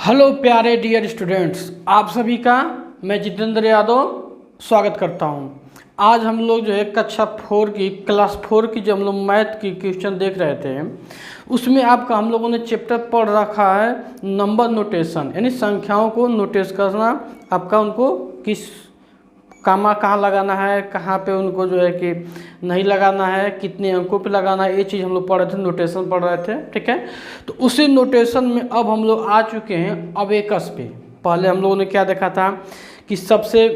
Hello प्यारे dear students, आप सभी का मैं जितेंद्र यादव स्वागत करता हूं। आज हम लोग जो है कक्षा 4 की क्लास 4 की जो हम लोग मैथ की क्वेश्चन देख रहे थे, उसमें आपका हम लोगों ने चैप्टर पढ़ रखा है नंबर नोटेशन, यानी संख्याओं को नोटेस करना। आपका उनको किस कामा कहाँ लगाना है, कहाँ पे उनको जो है कि नहीं लगाना है, कितने अंकों पे लगाना है, ये चीज़ हम लोग पढ़ रहे थे, नोटेशन पढ़ रहे थे। ठीक है, तो उसी नोटेशन में अब हम लोग आ चुके हैं अबेकस पे। पहले हम लोगों ने क्या देखा था कि सबसे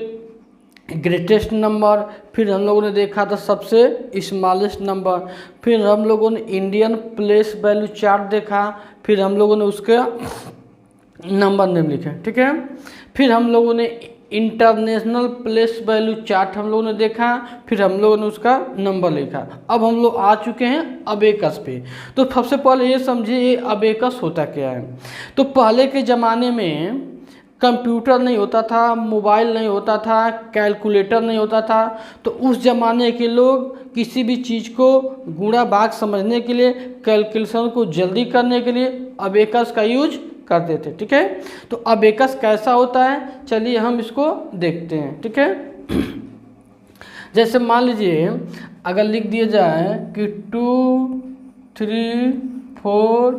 ग्रेटेस्ट नंबर, फिर हम लोगों ने देखा था सबसे स्मॉलेस्ट नंबर, फिर हम लोगों ने इंडियन प्लेस वैल्यू चार्ट देखा, फिर हम लोगों ने उसका नंबर नेम लिखे। ठीक है, फिर हम लोगों ने इंटरनेशनल प्लेस वैल्यू चार्ट हम लोगों ने देखा, फिर हम लोगों ने उसका नंबर लिखा। अब हम लोग आ चुके हैं अबेकस पे। तो सबसे पहले ये समझिए ये अबेकस होता क्या है। तो पहले के ज़माने में कंप्यूटर नहीं होता था, मोबाइल नहीं होता था, कैलकुलेटर नहीं होता था। तो उस ज़माने के लोग किसी भी चीज़ को गुणा भाग समझने के लिए, कैलकुलेशन को जल्दी करने के लिए अबेकस का यूज करते थे। ठीक है, तो अबेकस कैसा होता है, चलिए हम इसको देखते हैं। ठीक है, जैसे मान लीजिए अगर लिख दिया जाए कि 2, 3, 4,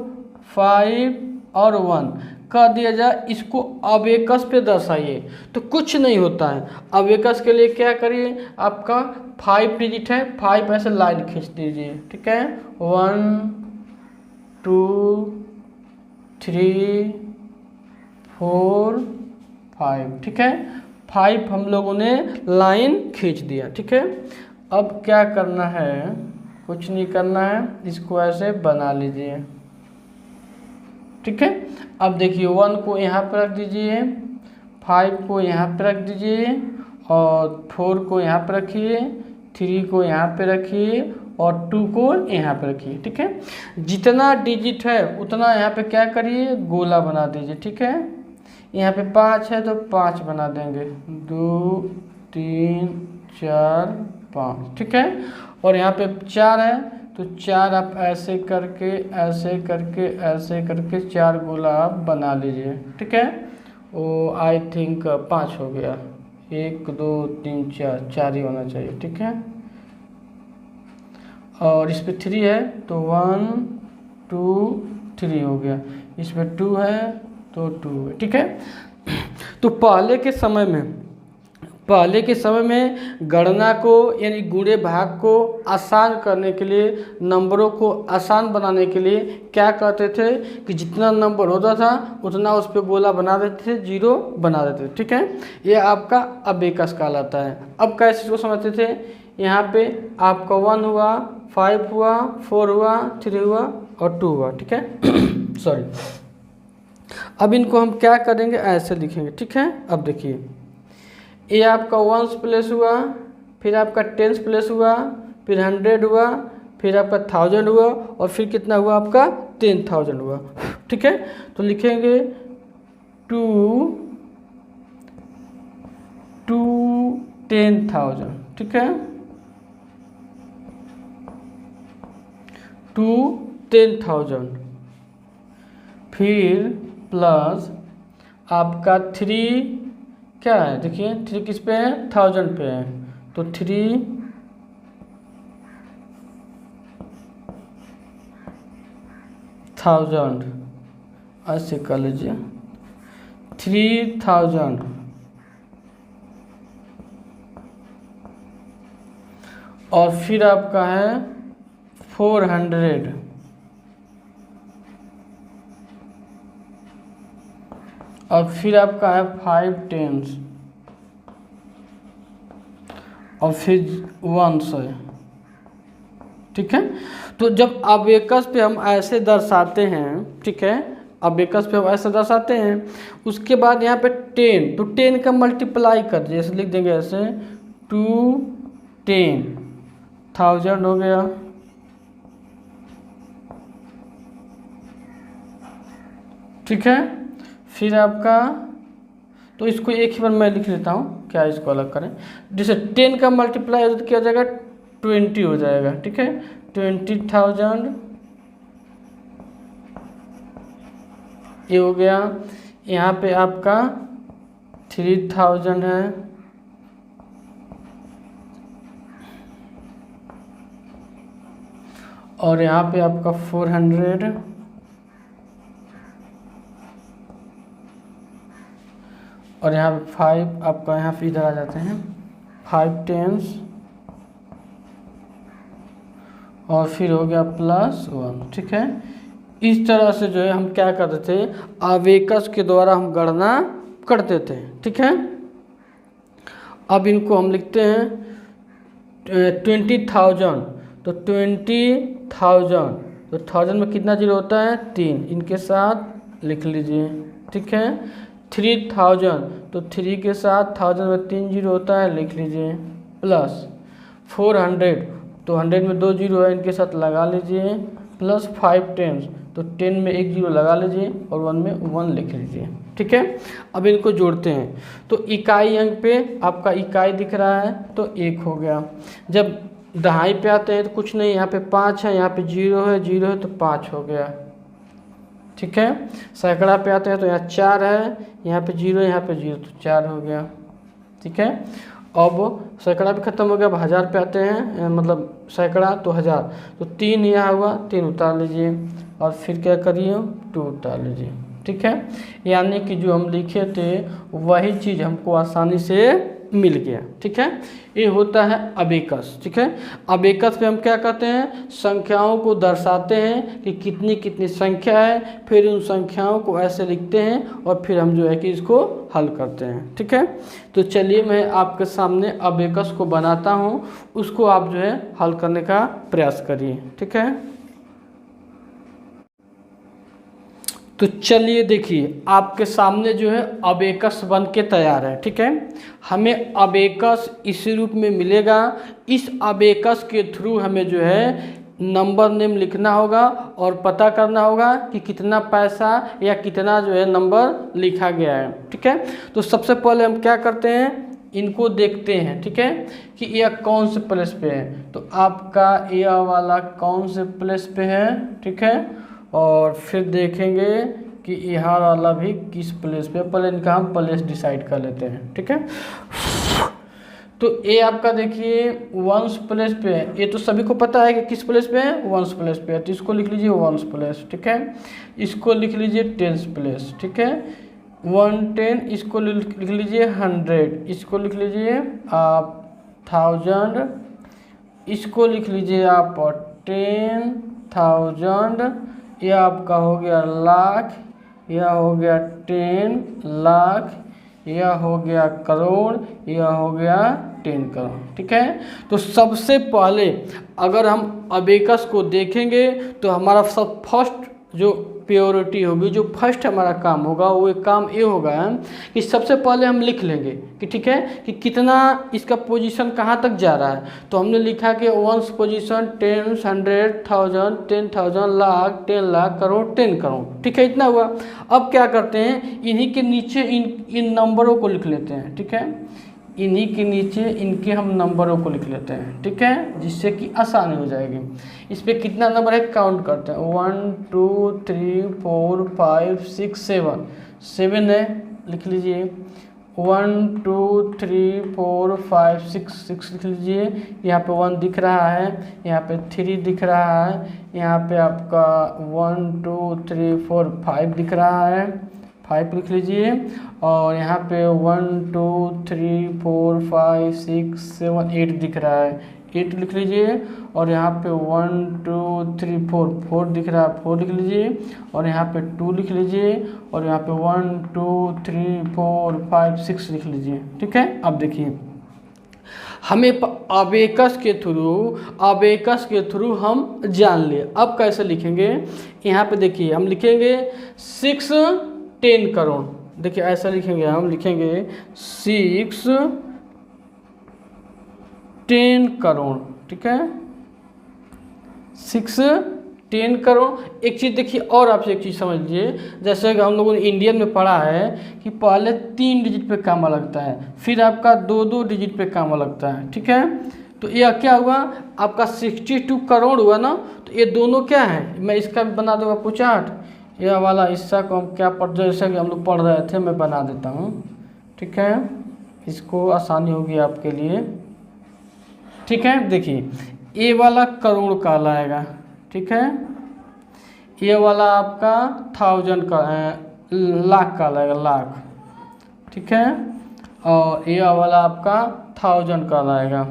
5 और 1 कह दिया जाए, इसको अबेकस पे दर्शाइए, तो कुछ नहीं होता है। अबेकस के लिए क्या करिए, आपका 5 डिजिट है, 5 ऐसे लाइन खींच दीजिए। ठीक है, 1, 2, 3, 4, 5। ठीक है, 5 हम लोगों ने लाइन खींच दिया। ठीक है, अब क्या करना है, कुछ नहीं करना है, इसको ऐसे बना लीजिए। ठीक है, अब देखिए 1 को यहाँ पर रख दीजिए, 5 को यहाँ पर रख दीजिए, और 4 को यहाँ पर रखिए, 3 को यहाँ पे रखिए, और 2 को यहाँ पे रखिए। ठीक है, जितना डिजिट है उतना यहाँ पे क्या करिए, गोला बना दीजिए। ठीक है, यहाँ पे 5 है तो 5 बना देंगे, 2, 3, 4, 5। ठीक है, और यहाँ पे 4 है तो 4 आप ऐसे करके ऐसे करके ऐसे करके 4 गोला आप बना लीजिए। ठीक है, वो आई थिंक 5 हो गया, 1, 2, 3, 4, 4 ही होना चाहिए। ठीक है, और इस पर 3 है तो 1, 2, 3 हो गया, इस पर 2 है तो 2 है। ठीक है, तो पहले के समय में गणना को यानी गुणे भाग को आसान करने के लिए, नंबरों को आसान बनाने के लिए क्या करते थे कि जितना नंबर होता था उतना उस पर गोला बना देते थे, जीरो बना देते थे। ठीक है, ये आपका अबेकस कहलाता है। अब कैसे इसको समझते थे, यहाँ पे आपका 1 हुआ, 5 हुआ, 4 हुआ, 3 हुआ और 2 हुआ। ठीक है सॉरी, अब इनको हम क्या करेंगे, ऐसे लिखेंगे। ठीक है, अब देखिए ये आपका 1s प्लेस हुआ, फिर आपका 10s प्लेस हुआ, फिर 100 हुआ, फिर आपका 1000 हुआ, और फिर कितना हुआ आपका 10,000 हुआ। ठीक है, तो लिखेंगे 2 10,000। ठीक है, 2 10,000, फिर प्लस आपका 3 क्या है, देखिए 3 किस पे है, 1000 पे है, तो 3,000 ऐसे कर लीजिए, 3,000, और फिर आपका है 400, और फिर आपका है 5 10s, और फिर 1 है। ठीक है, तो जब अबेकस पे हम ऐसे दर्शाते हैं, ठीक है, अबेकस पे हम ऐसे दर्शाते हैं, उसके बाद यहाँ पे 10, तो 10 का मल्टीप्लाई कर दिए, ऐसे लिख देंगे, ऐसे 2 10,000 हो गया। ठीक है, फिर आपका, तो इसको एक ही बार मैं लिख लेता हूँ, क्या इसको अलग करें, जैसे 10 का मल्टीप्लाई हो तो क्या हो जाएगा, 20 हो जाएगा। ठीक है, 20,000 ये हो गया। यहाँ पे आपका 3000 है, और यहाँ पे आपका 400, और यहाँ पे 5 आपका, यहाँ पे इधर आ जाते हैं 5 10s, और फिर हो गया +1। ठीक है, इस तरह से जो है हम क्या करते थे, आवेकस के द्वारा हम गणना करते थे। ठीक है, अब इनको हम लिखते हैं 20,000, तो 20,000, तो 1000 में कितना जीरो होता है 3, इनके साथ लिख लीजिए। ठीक है, 3000, तो 3 के साथ 1000 में 3 जीरो होता है, लिख लीजिए, प्लस 400, तो 100 में 2 जीरो है, इनके साथ लगा लीजिए, प्लस 5 10, तो 10 में 1 जीरो लगा लीजिए, और 1 में 1 लिख लीजिए। ठीक है, अब इनको जोड़ते हैं, तो इकाई अंक पे आपका इकाई दिख रहा है, तो 1 हो गया। जब दहाई पे आते हैं तो कुछ नहीं, यहाँ पे 5 है, यहाँ पे 0 है, 0 है, तो 5 हो गया। ठीक है, सैकड़ा पे आते हैं तो यहाँ 4 है, यहाँ पे 0, यहाँ पे 0, तो 4 हो गया। ठीक है, अब सैकड़ा भी खत्म हो गया। अब 1000 पे आते हैं, मतलब सैकड़ा, तो 1000, तो 3 यहाँ हुआ, 3 उतार लीजिए, और फिर क्या करिए 2 उतार लीजिए। ठीक है, यानी कि जो हम लिखे थे वही चीज़ हमको आसानी से मिल गया। ठीक है, ये होता है अबेकस। ठीक है, अबेकस पे हम क्या करते हैं, संख्याओं को दर्शाते हैं कि कितनी कितनी संख्या है, फिर उन संख्याओं को ऐसे लिखते हैं, और फिर हम जो है कि इसको हल करते हैं। ठीक है, तो चलिए मैं आपके सामने अबेकस को बनाता हूँ, उसको आप जो है हल करने का प्रयास करिए। ठीक है, तो चलिए देखिए आपके सामने जो है अबेकस बन के तैयार है। ठीक है, हमें अबेकस इस रूप में मिलेगा। इस अबेकस के थ्रू हमें जो है नंबर नेम लिखना होगा और पता करना होगा कि कितना पैसा या कितना जो है नंबर लिखा गया है। ठीक है, तो सबसे पहले हम क्या करते हैं, इनको देखते हैं। ठीक है, कि यह कौन से प्लेस पे है, तो आपका यह वाला कौन से प्लेस पे है। ठीक है, और फिर देखेंगे कि यहाँ वाला भी किस प्लेस पे, पहले इनका हम प्लेस डिसाइड कर लेते हैं। ठीक है, तो ये आपका देखिए 1 प्लेस पे है, ये तो सभी को पता है कि किस प्लेस पे है, 1 प्लेस पे है, तो इसको लिख लीजिए 1 प्लेस। ठीक है, इसको लिख लीजिए 10 प्लेस। ठीक है, 110, इसको लिख लीजिए 100, इसको लिख लीजिए आप 1000, इसको लिख लीजिए आप 10,000, यह आपका हो गया लाख, यह हो गया 10 लाख, यह हो गया करोड़, यह हो गया 10 करोड़। ठीक है, तो सबसे पहले अगर हम अबेकस को देखेंगे तो हमारा सब फर्स्ट जो प्योरिटी होगी, जो फर्स्ट हमारा काम होगा, वो एक काम ये होगा कि सबसे पहले हम लिख लेंगे कि ठीक है कि कितना इसका पोजीशन कहाँ तक जा रहा है। तो हमने लिखा कि 1 पोजीशन 10, 100,000, 10,000, लाख, 10 लाख, करोड़, 10 करोड़। ठीक है, इतना हुआ। अब क्या करते हैं, इन्हीं के नीचे इन नंबरों को लिख लेते हैं। ठीक है, इन्हीं के नीचे इनके हम नंबरों को लिख लेते हैं। ठीक है, जिससे कि आसानी हो जाएगी। इस पे कितना नंबर है काउंट करते हैं, 1 2 3 4 5 6 7, 7 है, लिख लीजिए। 1 2 3 4 5 6 लिख लीजिए। यहाँ पे 1 दिख रहा है, यहाँ पे 3 दिख रहा है, यहाँ पे आपका 1 2 3 4 5 दिख रहा है, 5 लिख लीजिए। और यहाँ पे 1 2 3 4 5 6 7 8 दिख रहा है, 8 लिख लीजिए। और यहाँ पे 1 2 3 4 दिख रहा है, 4 लिख लीजिए। और यहाँ पे 2 लिख लीजिए। और यहाँ पे 1 2 3 4 5 6 लिख लीजिए। ठीक है, अब देखिए हमें अबेकस के थ्रू हम जान लिए। अब कैसे लिखेंगे, यहाँ पे देखिए हम लिखेंगे 6 10 करोड़। देखिए ऐसा लिखेंगे, हम लिखेंगे 6 10 करोड़। ठीक है, 6 10 करोड़। एक चीज़ देखिए, और आपसे एक चीज़ समझ लीजिए, जैसे कि हम लोगों ने इंडियन में पढ़ा है कि पहले 3 डिजिट पे कामा लगता है, फिर आपका 2 डिजिट पे कामा लगता है। ठीक है, तो यह क्या हुआ, आपका 62 करोड़ हुआ ना। तो ये दोनों क्या है, मैं इसका भी बना दूंगा आपको चार्ट। यह वाला हिस्सा को हम क्या पढ़, जैसे कि हम लोग पढ़ रहे थे, मैं बना देता हूँ, ठीक है, इसको आसानी होगी आपके लिए। ठीक है, देखिए ये वाला करोड़ कहलाएगा, ठीक है, ये वाला आपका थाउजेंड का लाख कहलाएगा, लाख, ठीक है, और ये वाला आपका थाउजेंड कहलाएगा,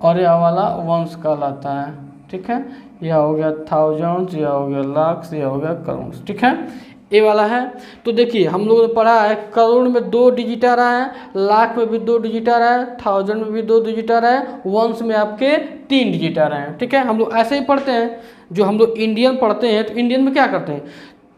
और यह वाला वंश कहलाता है, ठीक है, यह हो गया थाउजेंड्स, यह हो गया लाख, यह हो गया करोड़, ठीक है, ये वाला है। तो देखिए हम लोगों ने पढ़ा है करोड़ में 2 डिजिट आ रहा है, लाख में भी 2 डिजिट आ रहा है, थाउजेंड में भी 2 डिजिट आ रहा है, वंश में आपके 3 डिजिट आ रहे हैं, ठीक है। हम लोग ऐसे ही पढ़ते हैं, जो हम लोग इंडियन पढ़ते हैं तो इंडियन में क्या करते हैं,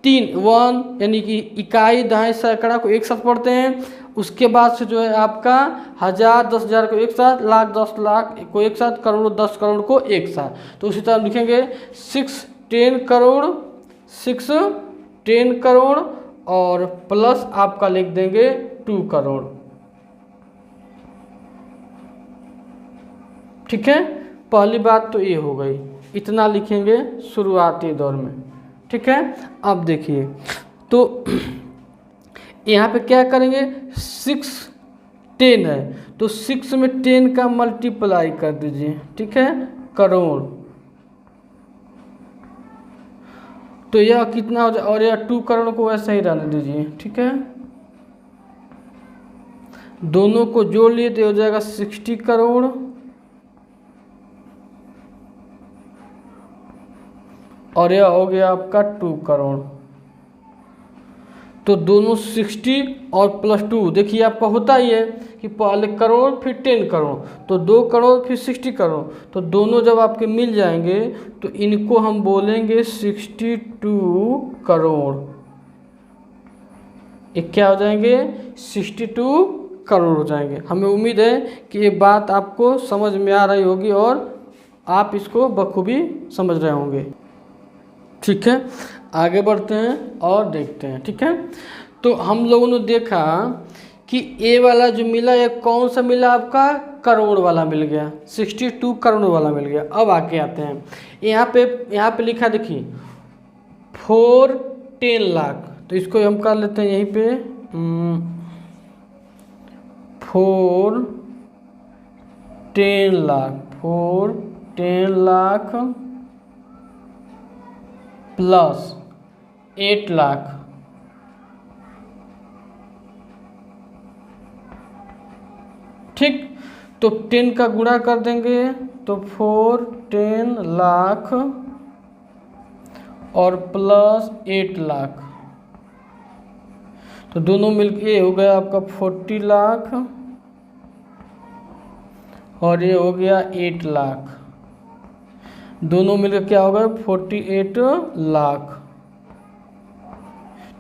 3 1 यानी कि इकाई दहाई सैकड़ा को एक साथ पढ़ते हैं, उसके बाद से जो है आपका 1000 10,000 को एक साथ, लाख 10 लाख को एक साथ, करोड़ 10 करोड़ को एक साथ। तो उसी तरह लिखेंगे 6 10 करोड़, 6 10 करोड़ और प्लस आपका लिख देंगे 2 करोड़, ठीक है। पहली बात तो ये हो गई, इतना लिखेंगे शुरुआती दौर में, ठीक है। अब देखिए तो यहाँ पे क्या करेंगे, 6 10 है तो 6 में 10 का मल्टीप्लाई कर दीजिए, ठीक है, करोड़, तो यह कितना हो जाए, और यह 2 करोड़ को वैसे ही रहने दीजिए, ठीक है, दोनों को जोड़ लिए तो हो जाएगा 60 करोड़, और यह हो गया आपका 2 करोड़। तो दोनों 60 और प्लस 2, देखिए आपका होता ही है कि पहले करोड़ फिर 10 करोड़, तो 2 करोड़ फिर 60 करोड़, तो दोनों जब आपके मिल जाएंगे तो इनको हम बोलेंगे 62 करोड़, ये क्या हो जाएंगे, 62 करोड़ हो जाएंगे। हमें उम्मीद है कि ये बात आपको समझ में आ रही होगी और आप इसको बखूबी समझ रहे होंगे, ठीक है। आगे बढ़ते हैं और देखते हैं, ठीक है। तो हम लोगों ने देखा कि ए वाला जो मिला ये कौन सा मिला, आपका करोड़ वाला मिल गया, 62 करोड़ वाला मिल गया। अब आगे आते हैं, यहाँ पे लिखा देखिए 4 10 लाख, तो इसको हम कर लेते हैं यहीं पे 4 10 लाख, 4 10 लाख प्लस 8 लाख, ठीक। तो 10 का गुणा कर देंगे तो 4 10 लाख और प्लस 8 लाख, तो दोनों मिलके हो गया आपका 40 लाख और ये हो गया 8 लाख, दोनों मिलकर क्या होगा 48 लाख,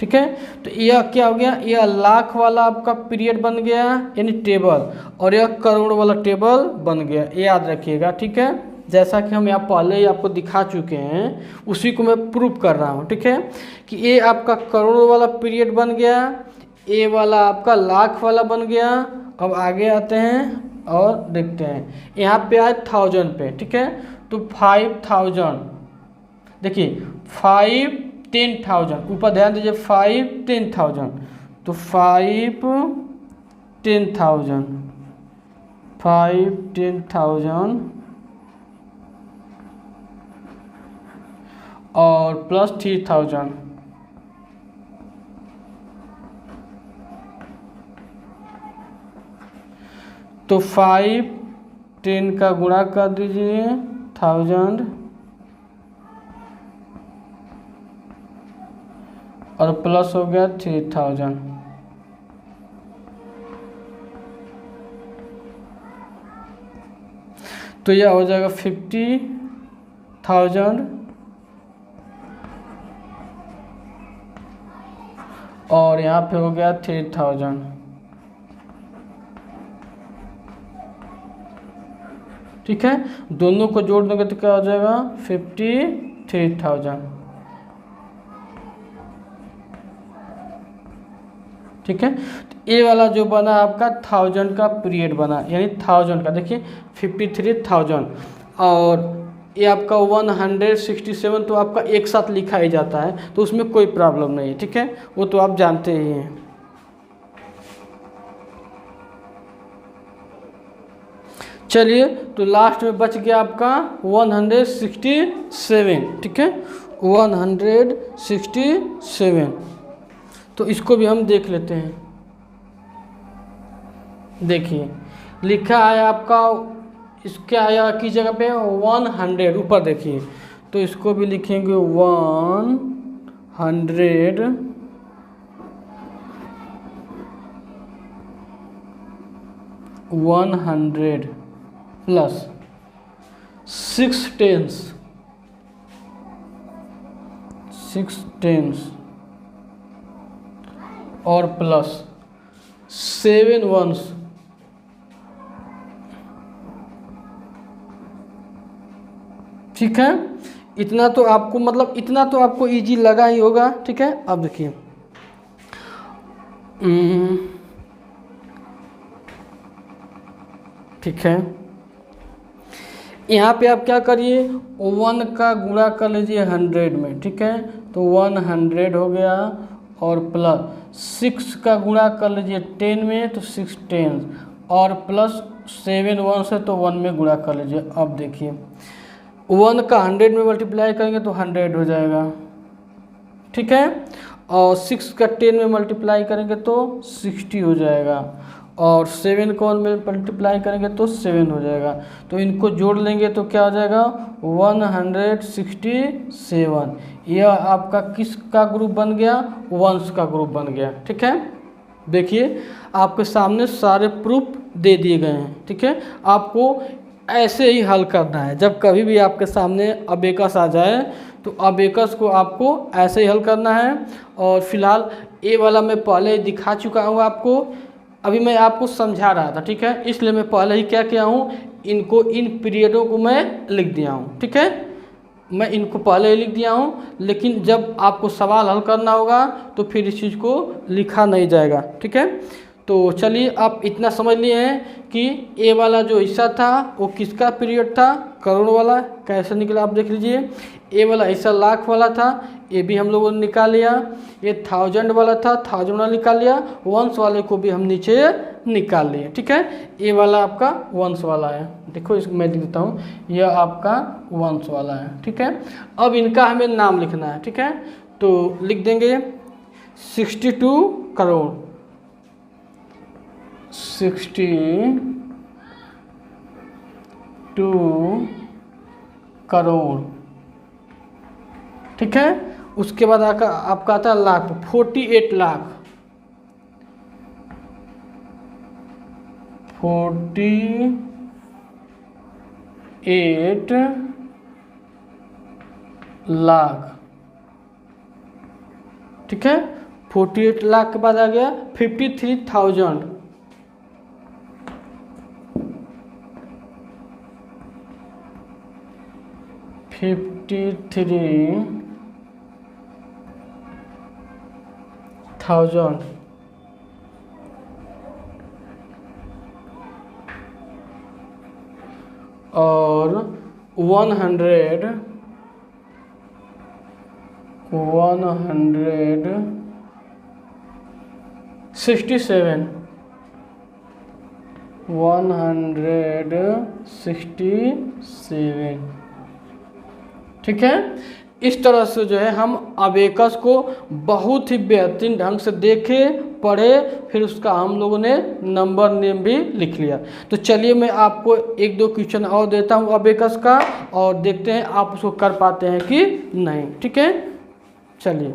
ठीक है। तो यह क्या हो गया, यह लाख वाला आपका पीरियड बन गया यानी टेबल, और यह करोड़ वाला टेबल बन गया, ये याद रखिएगा, ठीक है। जैसा कि हम यहाँ पहले ही आपको दिखा चुके हैं उसी को मैं प्रूफ कर रहा हूँ, ठीक है, कि ये आपका करोड़ वाला पीरियड बन गया, ये वाला आपका लाख वाला बन गया। अब आगे आते हैं और देखते हैं, यहाँ पे आए 1000 पे, ठीक है, तो 5000, देखिए 5 10,000, ऊपर ध्यान दीजिए 5 10,000, तो 5 10,000 5 10,000 और प्लस 3,000, तो 5 10 का गुणा कर दीजिए 1000 और प्लस हो गया 3,000, तो यह हो जाएगा 50,000 और यहाँ पे हो गया 3,000, ठीक है। दोनों को जोड़ देंगे तो क्या हो जाएगा 53,000, ठीक है। तो ये वाला जो बना आपका 1000 का पीरियड बना, यानी 1000 का, देखिए 53,000 और ये आपका 167 तो आपका एक साथ लिखा ही जाता है, तो उसमें कोई प्रॉब्लम नहीं है, ठीक है, वो तो आप जानते ही हैं। चलिए, तो लास्ट में बच गया आपका 167, ठीक है, 167। तो इसको भी हम देख लेते हैं। देखिए लिखा है आपका, इसके आया की जगह पे 100 ऊपर देखिए, तो इसको भी लिखेंगे 100 प्लस 6 टेंस और प्लस 7 वंस, ठीक है। इतना तो आपको मतलब इतना तो आपको इजी लगा ही होगा, ठीक है। अब देखिए ठीक है, यहाँ पे आप क्या करिए, 1 का गुणा कर लीजिए 100 में, ठीक है, तो 100 हो गया, और प्लस 6 का गुणा कर लीजिए 10 में, तो 6 टेंस, और प्लस 7 1 से, तो 1 में गुणा कर लीजिए। अब देखिए 1 का 100 में मल्टीप्लाई करेंगे तो 100 हो जाएगा, ठीक है, और 6 का 10 में मल्टीप्लाई करेंगे तो 60 हो जाएगा, और 7 को 1 में मल्टीप्लाई करेंगे तो 7 हो जाएगा। तो इनको जोड़ लेंगे तो क्या हो जाएगा, 167। यह आपका किसका ग्रुप बन गया, वंस का ग्रुप बन गया, ठीक है। देखिए आपके सामने सारे प्रूफ दे दिए गए हैं, ठीक है। आपको ऐसे ही हल करना है, जब कभी भी आपके सामने अबेकस आ जाए तो अबेकस को आपको ऐसे ही हल करना है। और फिलहाल ए वाला मैं पहले ही दिखा चुका हूँ आपको, अभी मैं आपको समझा रहा था, ठीक है, इसलिए मैं पहले ही क्या किया हूँ, इनको इन पीरियडों को मैं लिख दिया हूँ, ठीक है, मैं इनको पहले ही लिख दिया हूँ। लेकिन जब आपको सवाल हल करना होगा तो फिर इस चीज़ को लिखा नहीं जाएगा, ठीक है। तो चलिए आप इतना समझ लिए हैं कि ए वाला जो हिस्सा था वो किसका पीरियड था, करोड़ वाला। कैसे निकला आप देख लीजिए, ए वाला हिस्सा लाख वाला था, ये भी हम लोगों ने निकाल लिया। ये 1000 वाला था, 1000 वाला निकाल लिया। वंस वाले को भी हम नीचे निकाल लिए, ठीक है। ए वाला आपका वंस वाला है, देखो इसको मैं लिख देता हूँ, यह आपका वंस वाला है, ठीक है। अब इनका हमें नाम लिखना है, ठीक है, तो लिख देंगे 62 करोड़, 62 करोड़, ठीक है। उसके बाद आपका आता है लाख, 48 लाख, 48 लाख, ठीक है। 48 लाख के बाद आ गया 53,000, 53,000, और 167, 167, ठीक है। इस तरह से जो है हम अबेकस को बहुत ही बेहतरीन ढंग से देखे, पढ़े, फिर उसका हम लोगों ने नंबर नेम भी लिख लिया। तो चलिए मैं आपको 1-2 क्वेश्चन और देता हूँ अबेकस का, और देखते हैं आप उसको कर पाते हैं कि नहीं, ठीक है। चलिए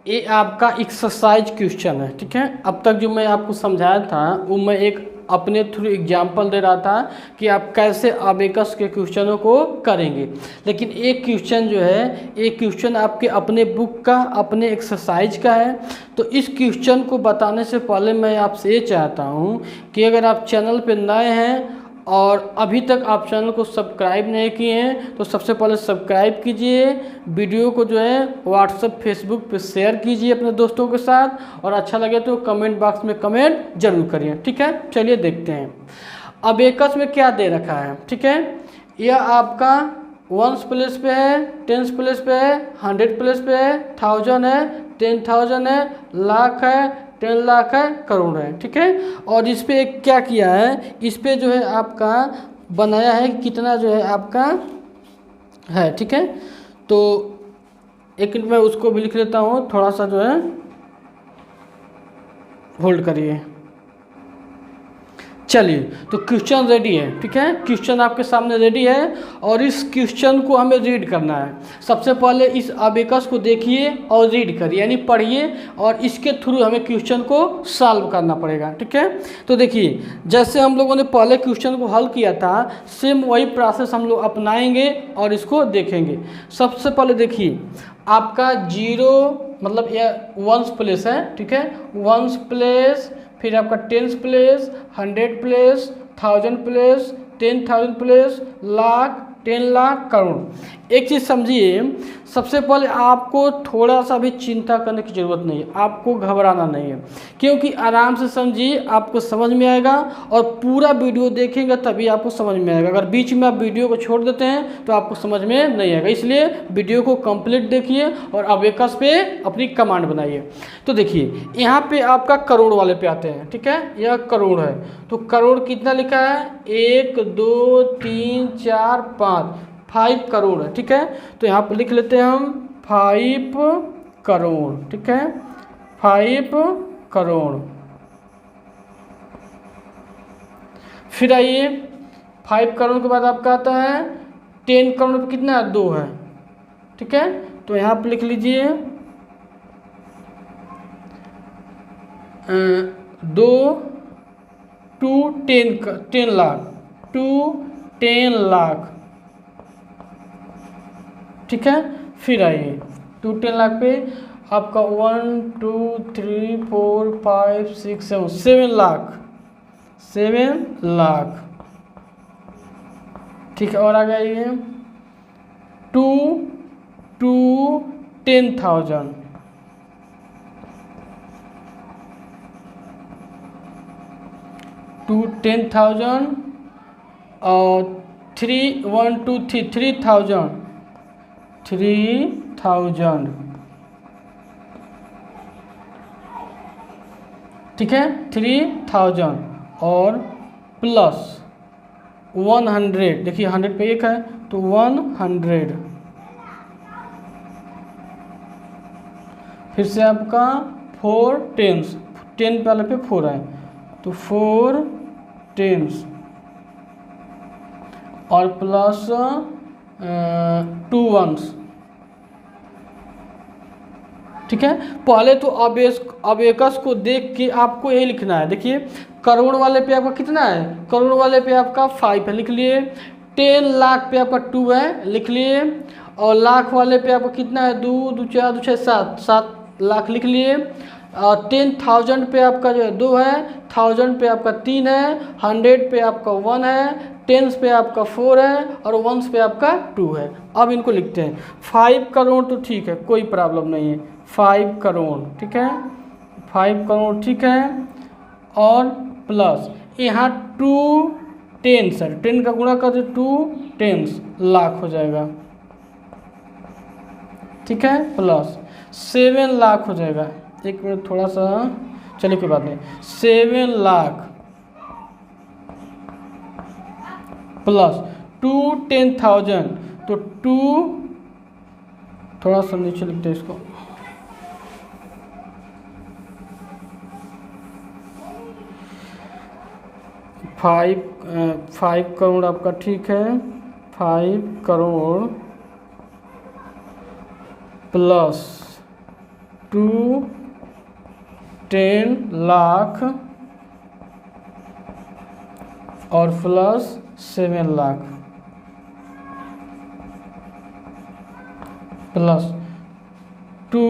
ये आपका एक्सरसाइज क्वेश्चन है, ठीक है। अब तक जो मैं आपको समझाया था वो मैं एक अपने थ्रू एग्जाम्पल दे रहा था कि आप कैसे अबेकस के क्वेश्चनों को करेंगे। लेकिन एक क्वेश्चन जो है, एक क्वेश्चन आपके अपने बुक का, अपने एक्सरसाइज का है। तो इस क्वेश्चन को बताने से पहले मैं आपसे ये चाहता हूँ कि अगर आप चैनल पे नए हैं और अभी तक आप चैनल को सब्सक्राइब नहीं किए हैं तो सबसे पहले सब्सक्राइब कीजिए, वीडियो को जो है व्हाट्सएप फेसबुक पे शेयर कीजिए अपने दोस्तों के साथ, और अच्छा लगे तो कमेंट बॉक्स में कमेंट जरूर करिए। ठीक है, चलिए देखते हैं अबेकस में क्या दे रखा है। ठीक है, यह आपका 1 प्लेस पे है, 10 प्लेस पे है, 100 प्लेस पे है, 1000 है, 10,000 है, लाख है, 10 लाख है, करोड़ है। ठीक है, और इस पे क्या किया है, इस पे जो है आपका बनाया है कितना जो है आपका है। ठीक है, तो एक मिनट में उसको भी लिख लेता हूँ, थोड़ा सा जो है होल्ड करिए। चलिए, तो क्वेश्चन रेडी है। ठीक है, क्वेश्चन आपके सामने रेडी है और इस क्वेश्चन को हमें रीड करना है। सबसे पहले इस अबेकस को देखिए और रीड करिए, यानी पढ़िए, और इसके थ्रू हमें क्वेश्चन को सॉल्व करना पड़ेगा। ठीक है, तो देखिए जैसे हम लोगों ने पहले क्वेश्चन को हल किया था, सेम वही प्रोसेस हम लोग अपनाएंगे और इसको देखेंगे। सबसे पहले देखिए आपका 0 मतलब यह 1 प्लेस है। ठीक है, 1 प्लेस, फिर आपका 10 place, 100 place, 1000 place, 10,000 place, lakh, 10 lakh, crore. एक चीज़ समझिए, सबसे पहले आपको थोड़ा सा भी चिंता करने की ज़रूरत नहीं है, आपको घबराना नहीं है, क्योंकि आराम से समझिए, आपको समझ में आएगा, और पूरा वीडियो देखेंगे तभी आपको समझ में आएगा। अगर बीच में आप वीडियो को छोड़ देते हैं तो आपको समझ में नहीं आएगा, इसलिए वीडियो को कंप्लीट देखिए और अबेकस पे अपनी कमांड बनाइए। तो देखिए यहाँ पे आपका करोड़ वाले पे आते हैं। ठीक है, यह करोड़ है, तो करोड़ कितना लिखा है, 1 2 3 4 5 करोड़ है। ठीक है, तो यहाँ पर लिख लेते हैं हम 5 करोड़। ठीक है, 5 करोड़। फिर आइए 5 करोड़ के बाद आपका आता है 10 करोड़ पे कितना है, 2 है। ठीक है, तो यहाँ पर लिख लीजिए 2 टू 10 लाख, 2 10 लाख। ठीक है, फिर आइए 2 10 लाख पे आपका 1 2 3 4 5 6 7 लाख, 7 लाख। ठीक है, और आ गया 2 टू 10,000, 2 10,000 और 3 1 2 3 3,000, 3,000। ठीक है, 3,000 और प्लस 100। देखिए 100 पे 1 है तो 100। फिर से आपका 4 टेंस, 10 वाले पे 4 है तो 4 टेंस और प्लस 2 वंस। ठीक है, पहले तो अबेकस को देख के आपको यही लिखना है। देखिए करोड़ वाले पे आपका कितना है, करोड़ वाले पे आपका 5 है, लिख लिए। 10 लाख पे आपका 2 है, लिख लिए। और लाख वाले पे आपका कितना है, 2 2 4 2 6 7 लाख, लिख लिए। 10,000 पे आपका जो है 2 है, 1000 पे आपका 3 है, 100 पे आपका 1 है, 10 पे आपका 4 है और 1 पे आपका 2 है। अब इनको लिखते हैं 5 करोड़, तो ठीक है, कोई प्रॉब्लम नहीं है, 5 करोड़। ठीक है, 5 करोड़। ठीक है, और प्लस यहाँ 2 टेंस है, 10 का गुणा कर दे 2 टेंस, लाख हो जाएगा। ठीक है, प्लस 7 लाख हो जाएगा। एक मिनट थोड़ा सा, चलिए कोई बात नहीं, 7 लाख प्लस 2 10,000, तो 2 थोड़ा सा नीचे लिखते हैं इसको, 5 करोड़ आपका। ठीक है, 5 करोड़ प्लस 2 10 लाख और प्लस 7 लाख प्लस 2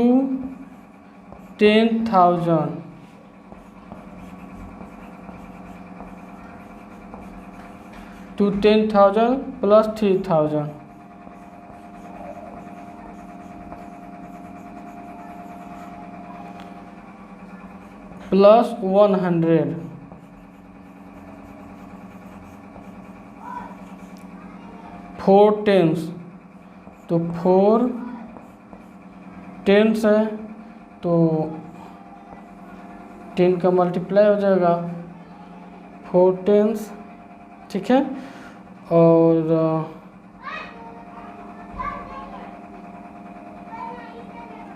10,000 2 तो 10,000 प्लस 3,000 प्लस 100 4 टेंस, तो 4 टेंस है तो 10 का मल्टीप्लाई हो जाएगा 4 टेंस, ठीक है। और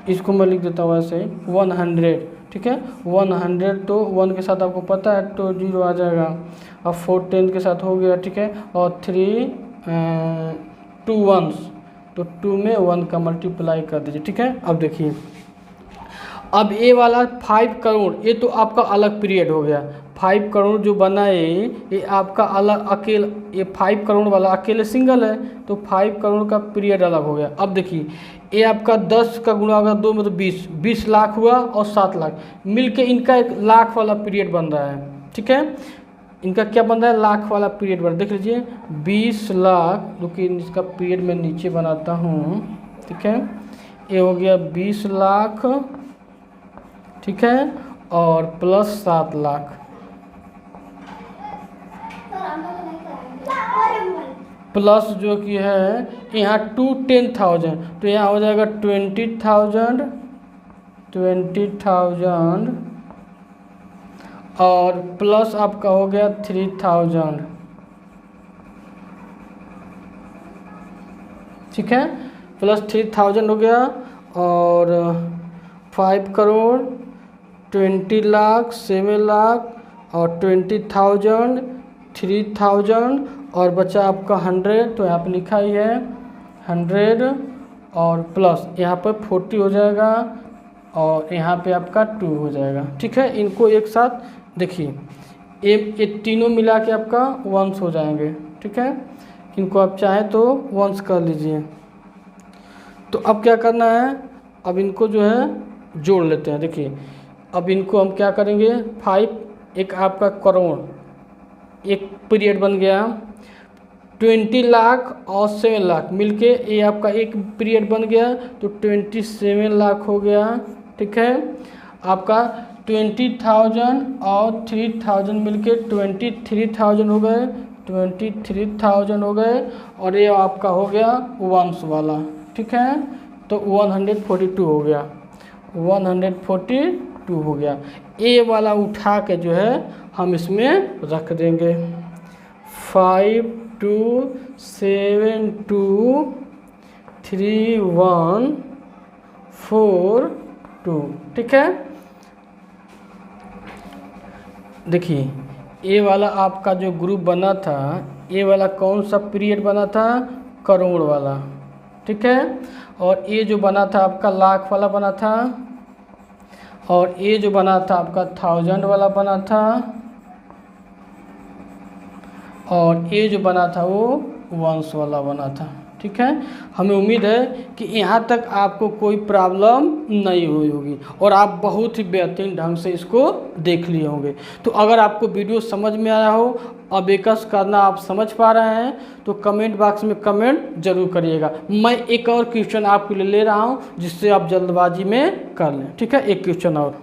इसको मैं लिख देता हूँ ऐसे ही 100, ठीक है। 100 तो 1 के साथ आपको पता है तो 0 आ जाएगा। अब 4 10 के साथ हो गया, ठीक है। और 2 1s, तो 2 में 1 का मल्टीप्लाई कर दीजिए, ठीक है। अब देखिए, अब ये वाला 5 करोड़, ये तो आपका अलग पीरियड हो गया। 5 करोड़ जो बना है ये आपका अलग अकेले, ये 5 करोड़ वाला अकेले सिंगल है तो 5 करोड़ का पीरियड अलग हो गया। अब देखिए, ये आपका 10 का गुणा होगा 2 में तो 20 लाख हुआ और 7 लाख मिलके इनका 1 लाख वाला पीरियड बन रहा है, ठीक है। इनका क्या बन रहा है, लाख वाला पीरियड बन रहा है। देख लीजिए 20 लाख, जो कि इसका पीरियड मैं नीचे बनाता हूँ, ठीक है। ये हो गया 20 लाख, ठीक है, और प्लस 7 लाख प्लस जो कि है यहाँ 2 10,000, तो यहाँ हो जाएगा 20,000 और प्लस आपका हो गया 3,000, ठीक है। प्लस 3,000 हो गया और 5 करोड़ 20 लाख 7 लाख और 20,000 3,000 और बचा आपका 100, तो यहाँ पे लिखा ही है 100 और प्लस यहाँ पर 40 हो जाएगा और यहाँ पे आपका 2 हो जाएगा, ठीक है। इनको एक साथ देखिए, ये तीनों मिला के आपका 1s हो जाएंगे, ठीक है। इनको आप चाहें तो 1s कर लीजिए। तो अब क्या करना है, अब इनको जो है जोड़ लेते हैं। देखिए, अब इनको हम क्या करेंगे, 5 एक आपका करोड़ एक पीरियड बन गया, 20 लाख और 7 लाख मिलके ये आपका एक पीरियड बन गया, तो 27 लाख हो गया, ठीक है। आपका 20,000 और 3,000 मिलके 23,000 हो गए, 23,000 हो गए और ये आपका हो गया 1s वाला, ठीक है। तो 142 हो गया, 142 हो गया। ये वाला उठा के जो है हम इसमें रख देंगे 52723142, ठीक है। देखिए, ये वाला आपका जो ग्रुप बना था, ये वाला कौन सा पीरियड बना था, करोड़ वाला, ठीक है। और ये जो बना था आपका लाख वाला बना था, और ये जो बना था आपका 1000 वाला बना था, और ये जो बना था वो 1s वाला बना था, ठीक है। हमें उम्मीद है कि यहाँ तक आपको कोई प्रॉब्लम नहीं हुई होगी और आप बहुत ही बेहतरीन ढंग से इसको देख लिए होंगे। तो अगर आपको वीडियो समझ में आया हो, अबेकस करना आप समझ पा रहे हैं, तो कमेंट बॉक्स में कमेंट जरूर करिएगा। मैं एक और क्वेश्चन आपके लिए ले रहा हूँ जिससे आप जल्दबाजी में कर लें, ठीक है। एक क्वेश्चन और,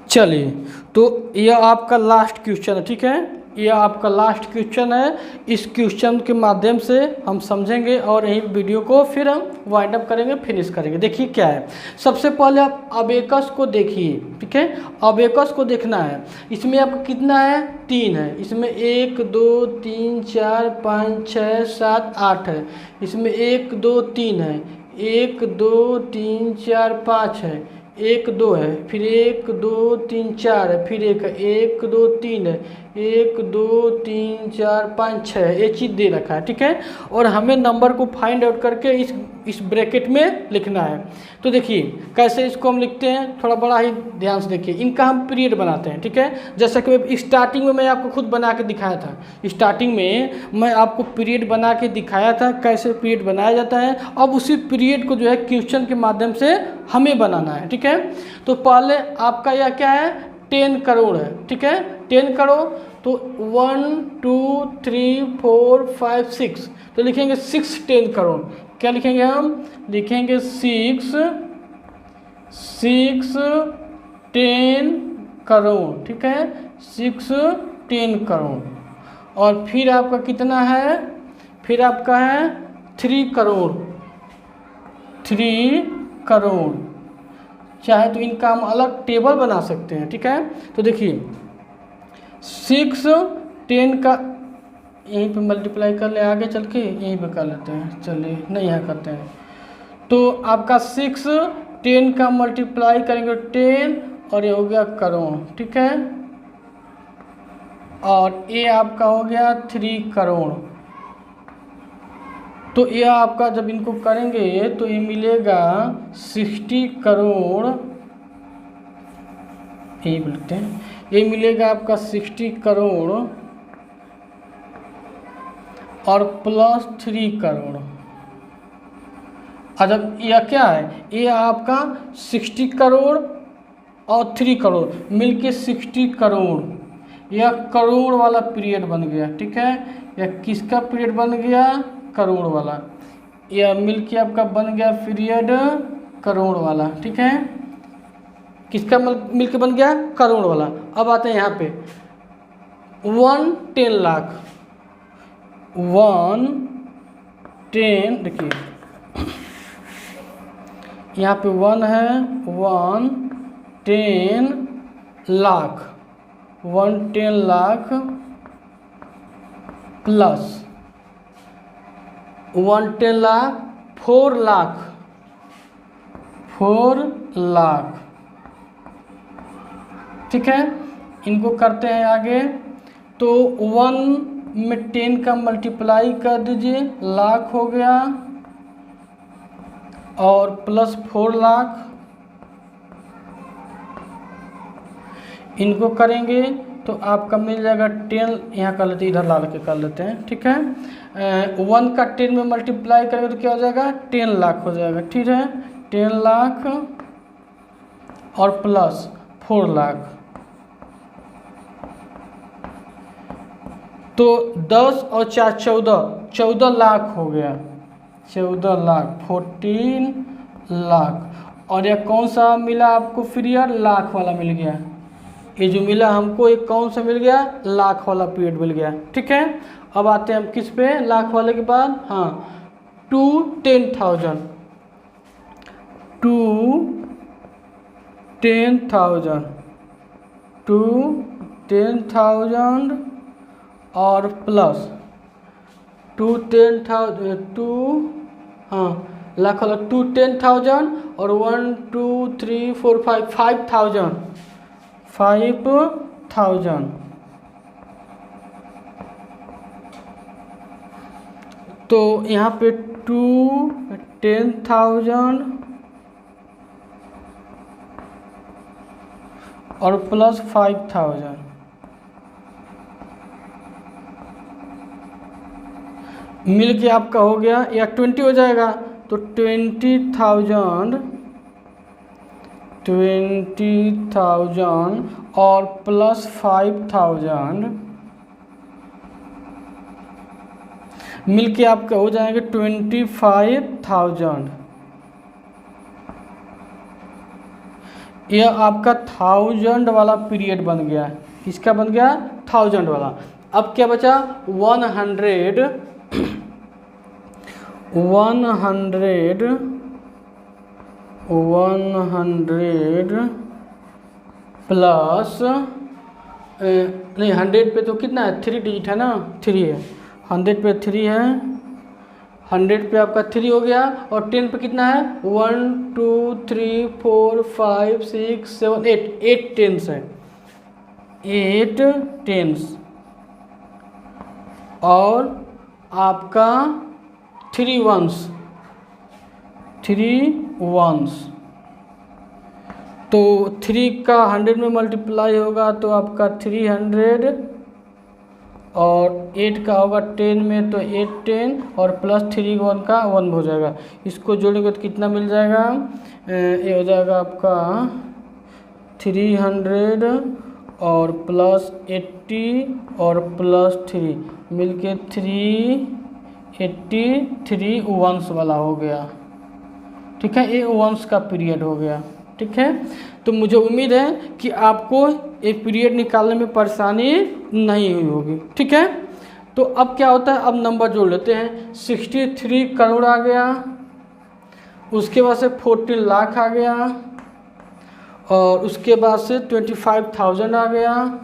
चलिए, तो यह आपका लास्ट क्वेश्चन है, ठीक है। यह आपका लास्ट क्वेश्चन है। इस क्वेश्चन के माध्यम से हम समझेंगे और यही वीडियो को फिर हम वाइंड अप करेंगे, फिनिश करेंगे। देखिए क्या है, सबसे पहले आप अबेकस को देखिए, ठीक है। अबेकस को देखना है, इसमें आपका कितना है, 3 है। इसमें 1 2 3 4 5 6 7 8 है। इसमें 1 2 3 है, 1 2 3 4 5 है, 1 2 है, फिर 1 2 3 4 है, फिर 1 2 3 है, 1 2 3 4 5 6 है। ये चीज़ दे रखा है, ठीक है। और हमें नंबर को फाइंड आउट करके इस ब्रैकेट में लिखना है। तो देखिए कैसे इसको हम लिखते हैं, थोड़ा बड़ा ही ध्यान से देखिए। इनका हम पीरियड बनाते हैं, ठीक है। जैसा कि स्टार्टिंग में मैं आपको खुद बना के दिखाया था, स्टार्टिंग में मैं आपको पीरियड बना के दिखाया था कैसे पीरियड बनाया जाता है। अब उसी पीरियड को जो है क्वेश्चन के माध्यम से हमें बनाना है, ठीक है। तो पहले आपका यह क्या है, 10 करोड़ है, ठीक है, 10 करोड़। तो 1 2 3 4 5 6, तो लिखेंगे 6 10 करोड़। क्या लिखेंगे हम? लिखेंगे 6 10 करोड़, ठीक है, 6 10 करोड़। और फिर आपका कितना है? फिर आपका है 3 करोड़, 3 करोड़। चाहे तो इनका हम अलग टेबल बना सकते हैं, ठीक है। तो देखिए 6 10 का यहीं पे मल्टीप्लाई कर ले, आगे चल के यहीं पे कर लेते हैं, चलिए नहीं यहाँ करते हैं। तो आपका 6 10 का मल्टीप्लाई करेंगे 10 और ये हो गया करोड़, ठीक है। और ये आपका हो गया 3 करोड़। तो ये आपका जब इनको करेंगे तो ये मिलेगा 60 करोड़, यही बोलते हैं, ये मिलेगा आपका 60 करोड़ और प्लस 3 करोड़। और जब यह क्या है, ये आपका 60 करोड़ और 3 करोड़ मिलके 60 करोड़, यह करोड़ वाला पीरियड बन गया, ठीक है। यह किसका पीरियड बन गया? करोड़ वाला। यह मिलके आपका बन गया पीरियड करोड़ वाला, ठीक है। किसका मिलके बन गया? करोड़ वाला। अब आते हैं यहाँ पे 1 10 लाख, 1 10, देखिए यहाँ पे 1 है, 1 10 लाख, 1 10 लाख प्लस 1 10 लाख 4 लाख, 4 लाख, ठीक है। इनको करते हैं आगे। तो 1 में 10 का मल्टीप्लाई कर दीजिए, लाख हो गया, और प्लस 4 लाख, इनको करेंगे तो आपका मिल जाएगा 10, यहाँ कर लेते हैं, इधर ला के कर लेते हैं, ठीक है। 1 का 10 में मल्टीप्लाई करेंगे तो क्या हो जाएगा? 10 लाख हो जाएगा, ठीक है, 10 लाख और प्लस 4 लाख। तो 10 और 4 14, 14 लाख हो गया, 14 लाख, 14 लाख। और यह कौन सा मिला आपको पीरियड? लाख वाला मिल गया। ये जो मिला हमको, एक कौन सा मिल गया? लाख वाला पीरियड मिल गया, ठीक है। अब आते हैं हम किस पे? लाख वाले के बाद, हाँ, 2 10,000, 2 10,000, 2 10,000 और प्लस 2 10,000, 2, हाँ, लाख वाला 2 10,000 और 1 2 3 4 5 5,000, 5,000। तो यहाँ पे 2 10,000 और प्लस 5,000, मिल के आपका हो गया, या 20 हो जाएगा तो 20,000, 20,000 और प्लस 5,000 मिल के आपका हो जाएंगे 25,000। यह आपका 1000 वाला पीरियड बन गया। किसका बन गया? 1000 वाला। अब क्या बचा? 100 प्लस, नहीं 100 पे तो कितना है? 3 डिजिट है ना, 3 है, 100 पे 3 है, 100 पे आपका 3 हो गया, और 10 पे कितना है? 1 2 3 4 5 6 7 8, 8 टेंस है, 8 टेंस। और आपका 3 वंस, 3 वंस। तो 3 का 100 में मल्टीप्लाई होगा तो आपका 300, और 8 का होगा 10 में तो 8 10, और प्लस 3 1 का 1 हो जाएगा। इसको जोड़ेंगे तो कितना मिल जाएगा? ये हो जाएगा आपका 300 और प्लस 80 और प्लस 3 मिलके 383 वंश वाला हो गया। ठीक है, ये वंश का पीरियड हो गया। ठीक है, तो मुझे उम्मीद है कि आपको ये पीरियड निकालने में परेशानी नहीं हुई होगी। ठीक है, तो अब क्या होता है, अब नंबर जोड़ लेते हैं। 63 करोड़ आ गया, उसके बाद से 14 लाख आ गया, और उसके बाद से 25,000 आ गया,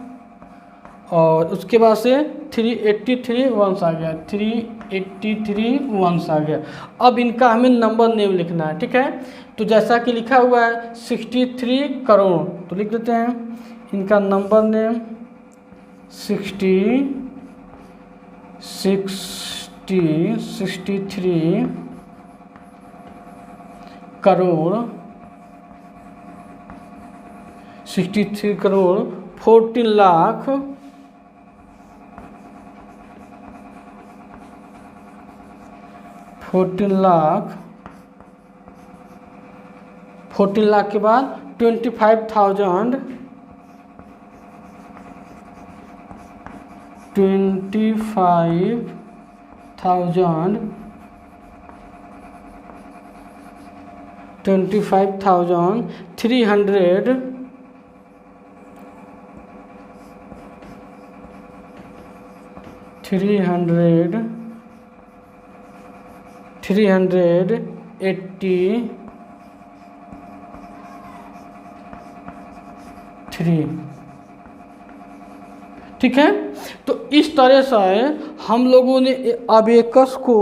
और उसके बाद से 383 वंश आ गया, 383 वंश आ गया। अब इनका हमें नंबर नेम लिखना है। ठीक है, तो जैसा कि लिखा हुआ है 63 करोड़, तो लिख देते हैं इनका नंबर नेम 63 करोड़ 63 करोड़ 14 लाख 14 लाख के बाद 25,000 383। ठीक है, तो इस तरह से हम लोगों ने अबेकस को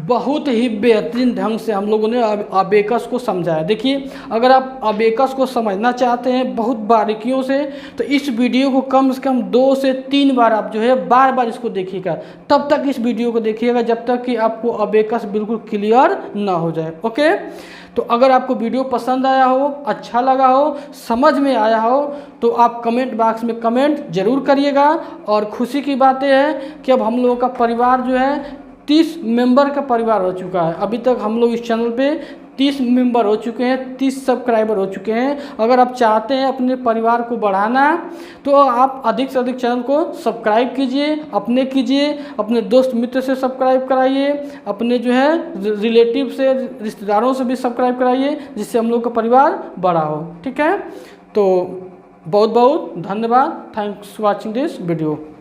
बहुत ही बेहतरीन ढंग से हम लोगों ने अबेकस को समझाया। देखिए, अगर आप अबेकस को समझना चाहते हैं बहुत बारीकियों से, तो इस वीडियो को कम से कम 2 से 3 बार आप जो है बार बार इसको देखिएगा। तब तक इस वीडियो को देखिएगा जब तक कि आपको अबेकस बिल्कुल क्लियर ना हो जाए। ओके, तो अगर आपको वीडियो पसंद आया हो, अच्छा लगा हो, समझ में आया हो, तो आप कमेंट बॉक्स में कमेंट जरूर करिएगा। और खुशी की बात यह है कि अब हम लोगों का परिवार जो है 30 मेंबर का परिवार हो चुका है। अभी तक हम लोग इस चैनल पे 30 मेंबर हो चुके हैं, 30 सब्सक्राइबर हो चुके हैं। अगर आप चाहते हैं अपने परिवार को बढ़ाना, तो आप अधिक से अधिक चैनल को सब्सक्राइब कीजिए, अपने दोस्त मित्र से सब्सक्राइब कराइए, अपने जो है रिलेटिव से, रिश्तेदारों से भी सब्सक्राइब कराइए, जिससे हम लोग का परिवार बड़ा हो। ठीक है, तो बहुत बहुत धन्यवाद। Thanks for watching this video.